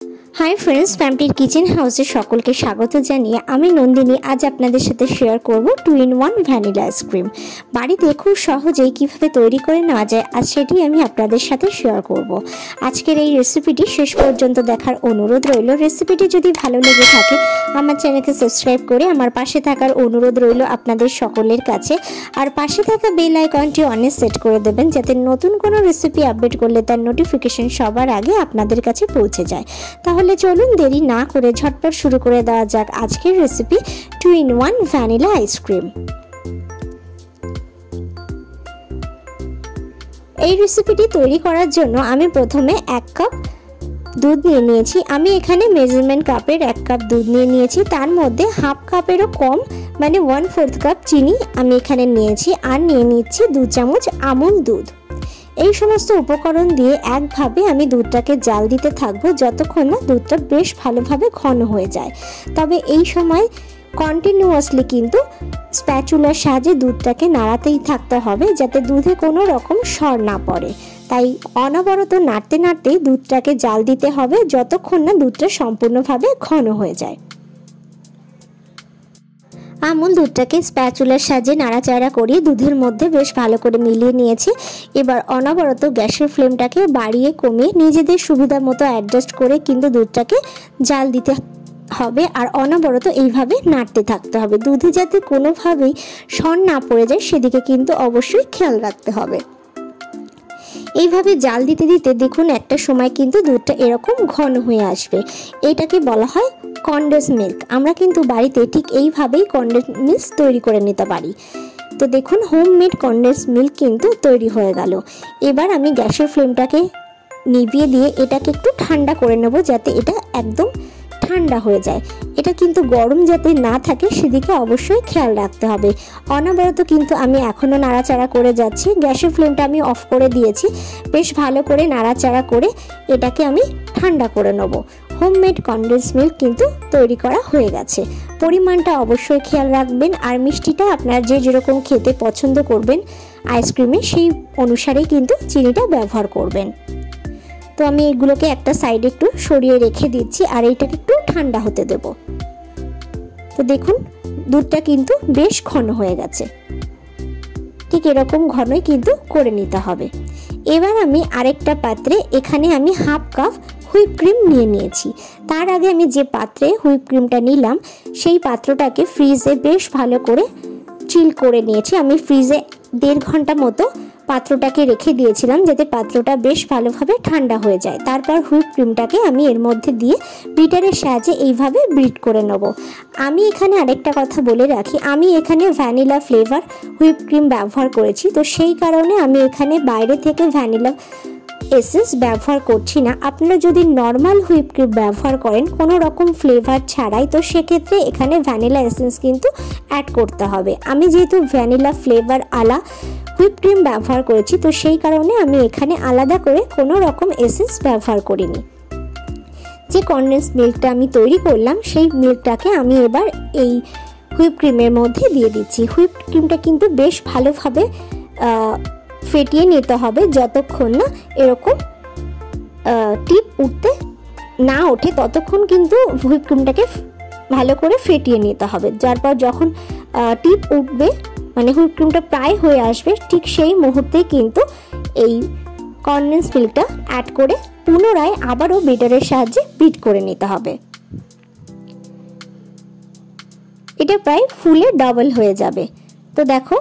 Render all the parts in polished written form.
Hi friends family kitchen हाउसे सकलके स्वागत जानिए आमी नंदिनी आज आपनादेर साथे शेयर करब 2-in-1 भ্যানিলা आइसक्रीम बाड़ीते खूब सहजेई किभाबे तैरी करे नेওয়া যায় आज सेटी आमी आपनादेर साथे शेयर करब। आजकेर এই রেসিপিটি শেষ পর্যন্ত দেখার অনুরোধ রইল। রেসিপিটি যদি ভালো লেগে থাকে আমার চ্যানেলকে সাবস্ক্রাইব করে আমার পাশে থাকার অনুরোধ রইল আপনাদের সকলের কাছে। আর পাশে থাকা বেল আইকনটি অনে সেট করে দেবেন যাতে নতুন কোনো রেসিপি আপডেট করলে তার নোটিফিকেশন সবার আগে আপনাদের কাছে পৌঁছে যায়। তাহলে চলুন দেরি না করে ঝটপট শুরু করে দেওয়া যাক আজকের রেসিপি 2-in-1 ভ্যানিলা আইসক্রিম। এই রেসিপিটি তৈরি করার জন্য আমি প্রথমে 1 কাপ দুধ নিয়ে নিয়েছি। আমি এখানে মেজারমেন্ট কাপের 1 কাপ দুধ নিয়ে নিয়েছি, তার মধ্যে হাফ কাপেরও কম মানে 1/4 কাপ চিনি আমি এখানে নিয়েছি আর নিয়ে নিচ্ছি 2 চামচ আমুল দুধ। এই সমস্ত উপকরণ দিয়ে একভাবে আমি দুধটাকে জাল দিতে থাকবো যতক্ষণ না দুধটা বেশ ভালোভাবে ঘন হয়ে যায়। তবে এই সময় কন্টিনিউয়াসলি কিন্তু স্প্যাচুলার সাহায্যে দুধটাকে নাড়াতেই থাকতে হবে যাতে দুধে কোনো রকম সর না পড়ে। তাই অনবরত নাড়তে নাড়তেই দুধটাকে জাল দিতে হবে যতক্ষণ না দুধটা সম্পূর্ণভাবে ঘন হয়ে যায়। আমুল দুধটাকে স্প্যাচুলার সাহায্যে নাড়াচাড়া করিয়ে দুধের মধ্যে বেশ ভালো করে মিলিয়ে নিয়েছি। এবার অনবরত গ্যাসের ফ্লেমটাকে বাড়িয়ে কমিয়ে নিজেদের সুবিধা মতো অ্যাডজাস্ট করে কিন্তু দুধটাকে জাল দিতে হবে আর অনবরত এইভাবে নাড়তে থাকতে হবে। দুধে যাতে কোনোভাবেই সর না পড়ে যায় সেদিকে কিন্তু অবশ্যই খেয়াল রাখতে হবে। এইভাবে জাল দিতে দিতে দেখুন একটা সময় কিন্তু দুধটা এরকম ঘন হয়ে আসবে। এটাকে বলা হয় কনডেন্স মিল্ক। আমরা কিন্তু বাড়িতে ঠিক এইভাবেই কনডেন্স মিল্ক তৈরি করে নিতে পারি। তো দেখুন হোমমেড কনডেন্স মিল্ক কিন্তু তৈরি হয়ে গেল। এবার আমি গ্যাসের ফ্লেমটাকে নিভিয়ে দিয়ে এটাকে একটু ঠান্ডা করে নেব যাতে এটা একদম ঠান্ডা হয়ে যায়। এটা কিন্তু গরম যাতে না থাকে সেদিকে অবশ্যই খেয়াল রাখতে হবে। অনবরত কিন্তু আমি এখনও নাড়াচাড়া করে যাচ্ছি। গ্যাসের ফ্লেমটা আমি অফ করে দিয়েছি। বেশ ভালো করে নাড়াচাড়া করে এটাকে আমি ঠান্ডা করে নেব। হোমমেড কনডেন্স মিল্ক কিন্তু তৈরি করা হয়ে গেছে। পরিমাণটা অবশ্যই খেয়াল রাখবেন আর মিষ্টিটা আপনার যে যেরকম খেতে পছন্দ করবেন আইসক্রিমে সেই অনুসারেই কিন্তু চিনিটা ব্যবহার করবেন। তো আমি এগুলোকে একটা সাইডে একটু সরিয়ে রেখে দিচ্ছি আর এইটাকে একটু ঠান্ডা হতে দেব। তো দেখুন দুধটা কিন্তু বেশ ঘন হয়ে গেছে। ঠিক এরকম ঘনই কিন্তু করে নিতে হবে। এবার আমি আরেকটা পাত্রে এখানে আমি হাফ কাপ হুইপ ক্রিম নিয়ে নিয়েছি। তার আগে আমি যে পাত্রে হুইপ ক্রিমটা নিলাম সেই পাত্রটাকে ফ্রিজে বেশ ভালো করে চিল করে নিয়েছি। আমি ফ্রিজে 1.5 ঘন্টা মতো পাত্রটাকে রেখে দিয়েছিলাম যাতে পাত্রটা বেশ ভালোভাবে ঠান্ডা হয়ে যায়। তারপর হুইপ ক্রিমটাকে আমি এর মধ্যে দিয়ে বিটারের সাহায্যে এইভাবে বিট করে নেব। আমি এখানে আরেকটা কথা বলে রাখি, আমি এখানে ভ্যানিলা ফ্লেভার হুইপ ক্রিম ব্যবহার করেছি। তো সেই কারণে আমি এখানে বাইরে থেকে ভ্যানিলা এসেন্স ব্যবহার করছি না। আপনারা যদি নর্মাল হুইপ ক্রিম ব্যবহার করেন কোনো রকম ফ্লেভার ছাড়াই তো সেক্ষেত্রে এখানে ভ্যানিলা এসেন্স কিন্তু অ্যাড করতে হবে। আমি যেহেতু ভ্যানিলা ফ্লেভার আলা হুইপ ক্রিম ব্যবহার করেছি তো সেই কারণে আমি এখানে আলাদা করে কোনো রকম এসেন্স ব্যবহার করিনি। যে কনডেন্স মিল্কটা আমি তৈরি করলাম সেই মিল্কটাকে আমি এবার এই হুইপ ক্রিমের মধ্যে দিয়ে দিচ্ছি। হুইপ ক্রিমটা কিন্তু বেশ ভালোভাবে ফেটিয়ে নিতে হবে যতক্ষণ না এরকম টিপ উঠতে না ওঠে ততক্ষণ কিন্তু হুইপ ক্রিমটাকে ভালো করে ফেটিয়ে নিতে হবে। যারপর যখন টিপ উঠবে মানে হুইপ ক্রিমটা প্রায় হয়ে আসবে ঠিক সেই মুহূর্তে কিন্তু এই কনডেন্স মিল্কটা অ্যাড করে পুনরায় আবারও বিটারের সাহায্যে বিট করে নিতে হবে। এটা প্রায় ফুলে ডাবল হয়ে যাবে। তো দেখো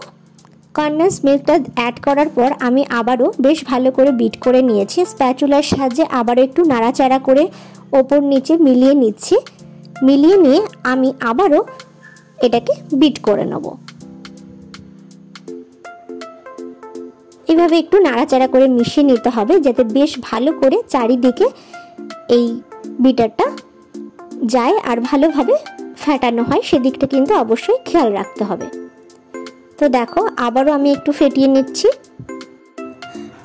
কনডেন্স মিল্কটা অ্যাড করার পর আমি আবারও বেশ ভালো করে বিট করে নিয়েছি। স্প্যাচুলার সাহায্যে আবারও একটু নাড়াচাড়া করে ওপর নিচে মিলিয়ে নিচ্ছি। মিলিয়ে নিয়ে আমি আবারও এটাকে বিট করে নেব। এভাবে একটু নাড়াচাড়া করে মিশিয়ে নিতে হবে যাতে বেশ ভালো করে চারিদিকে এই বিটারটা যায় আর ভালোভাবে ফেটানো হয় সেদিকটা কিন্তু অবশ্যই খেয়াল রাখতে হবে। তো দেখো আবারও আমি একটু ফেটিয়ে নিচ্ছি।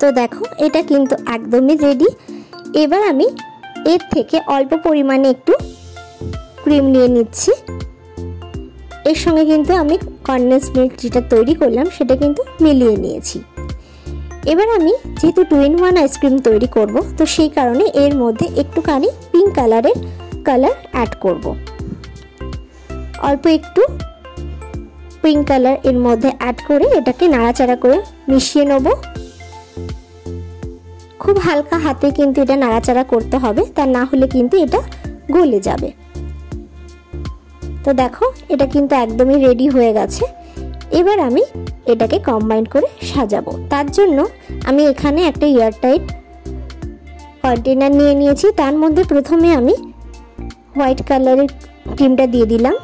তো দেখো এটা কিন্তু একদমই রেডি। এবার আমি এর থেকে অল্প পরিমাণে একটু ক্রিম নিয়ে নিচ্ছি। এর সঙ্গে কিন্তু আমি কনডেন্স মিল্ক যেটা তৈরি করলাম সেটা কিন্তু মিলিয়ে নিয়েছি। এবার আমি যেহেতু 2-in-1 আইসক্রিম তৈরি করব, তো সেই কারণে এর মধ্যে একটুখানি পিঙ্ক কালারের কালার অ্যাড করব। অল্প একটু পিঙ্ক কালার এর মধ্যে অ্যাড করে এটাকে নাড়াচাড়া করে মিশিয়ে নেব। খুব হালকা হাতে কিন্তু এটা নাড়াচাড়া করতে হবে, তা না হলে কিন্তু এটা গলে যাবে। তো দেখো এটা কিন্তু একদমই রেডি হয়ে গেছে। এবার আমি এটাকে কম্বাইন করে সাজাবো। তার জন্য আমি এখানে একটা এয়ারটাইট কন্টেনার নিয়ে নিয়েছি। তার মধ্যে প্রথমে আমি হোয়াইট কালারের ক্রিমটা দিয়ে দিলাম।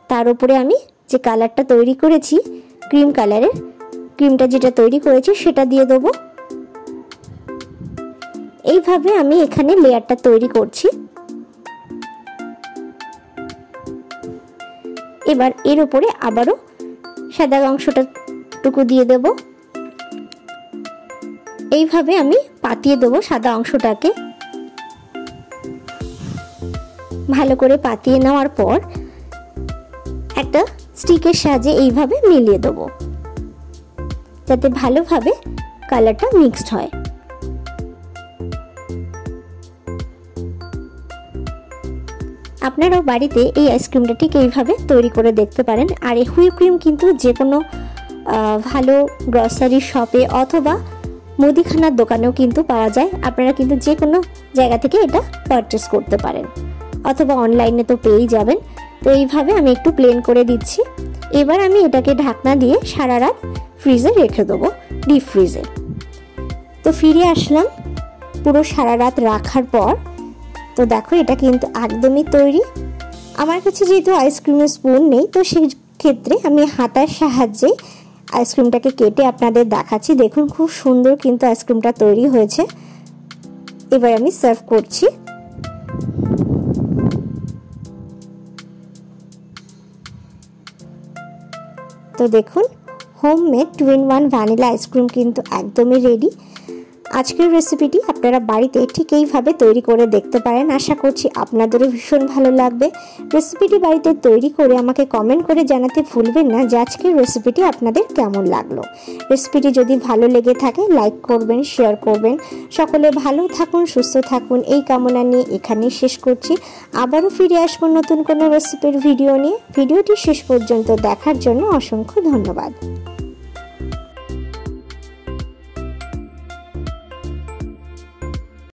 তার উপরে আমি যে কালারটা তৈরি করেছি, ক্রিম কালারের ক্রিমটা যেটা তৈরি করেছি সেটা দিয়ে দেবো। এইভাবে আমি এখানে লেয়ারটা তৈরি করছি। এবার এর উপরে আবারও সাদা অংশটাটুকু দিয়ে দেব। এইভাবে আমি পাতিয়ে দেবো সাদা অংশটাকে। ভালো করে পাতিয়ে নেওয়ার পর একটা স্টিকের সাহায্যে এইভাবে মিলিয়ে দেবো, যাতে ভালোভাবে কালারটা মিক্সড হয়। আপনারাও বাড়িতে এই আইসক্রিমটা ঠিক এইভাবে তৈরি করে দেখতে পারেন। আর এই হুইপ ক্রিম কিন্তু যে কোনো ভালো গ্রসারি শপে অথবা মুদিখানার দোকানেও কিন্তু পাওয়া যায়। আপনারা কিন্তু যে কোনো জায়গা থেকে এটা পারচেস করতে পারেন, অথবা অনলাইনে তো পেয়েই যাবেন। তো এইভাবে আমি একটু প্লেন করে দিচ্ছি। এবার আমি এটাকে ঢাকনা দিয়ে সারা রাত ফ্রিজে রেখে দেবো, ডিপ ফ্রিজে। তো ফিরে আসলাম পুরো সারা রাত রাখার পর। তো দেখো এটা কিন্তু একদমই তৈরি। আমার কাছে যেহেতু আইসক্রিমের স্পুন নেই, তো সেই ক্ষেত্রে আমি হাতার সাহায্যে আইসক্রিমটাকে কেটে আপনাদের দেখাচ্ছি। দেখুন খুব সুন্দর কিন্তু আইসক্রিমটা তৈরি হয়েছে। এবার আমি সার্ভ করছি। তো দেখুন হোমমেড 2-in-1 ভ্যানিলা আইসক্রিম কিন্তু একদমই রেডি। আজকের রেসিপিটি আপনারা বাড়িতে ঠিক এইভাবে তৈরি করে দেখতে পারেন। আশা করছি আপনাদেরও ভীষণ ভালো লাগবে। রেসিপিটি বাড়িতে তৈরি করে আমাকে কমেন্ট করে জানাতে ভুলবেন না যে আজকের রেসিপিটি আপনাদের কেমন লাগলো। রেসিপিটি যদি ভালো লেগে থাকে লাইক করবেন, শেয়ার করবেন। সকলে ভালো থাকুন, সুস্থ থাকুন এই কামনা নিয়ে এখানেই শেষ করছি। আবারও ফিরে আসবো নতুন কোনো রেসিপির ভিডিও নিয়ে। ভিডিওটি শেষ পর্যন্ত দেখার জন্য অসংখ্য ধন্যবাদ।